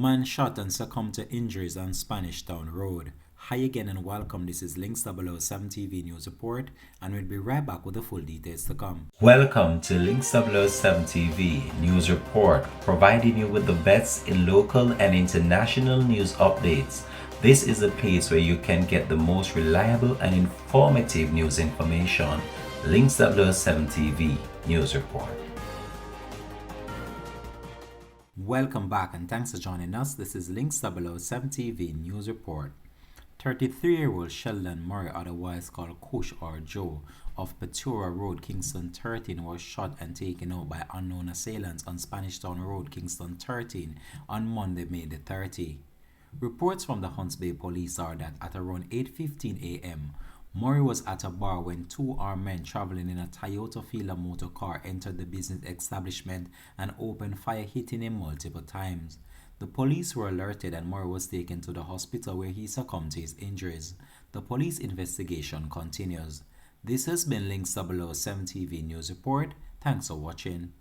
Man shot and succumbed to injuries on Spanish Town Road. Hi again and welcome. This is Links007 TV News Report, and we'll be right back with the full details to come. Welcome to Links007 TV News Report, providing you with the best in local and international news updates. This is a place where you can get the most reliable and informative news information. Links007 TV News Report. Welcome back and thanks for joining us. This is Links007 TV News Report. 33-year-old Sheldon Murray, otherwise called Kush or Joe, of Petura Road, Kingston 13, was shot and taken out by unknown assailants on Spanish Town Road, Kingston 13, on Monday, May the 30th. Reports from the Hunts Bay Police are that at around 8:15 a.m., Murray was at a bar when two armed men traveling in a Toyota Fielder motor car entered the business establishment and opened fire, hitting him multiple times. The police were alerted and Murray was taken to the hospital where he succumbed to his injuries. The police investigation continues. This has been Links007 TV News Report. Thanks for watching.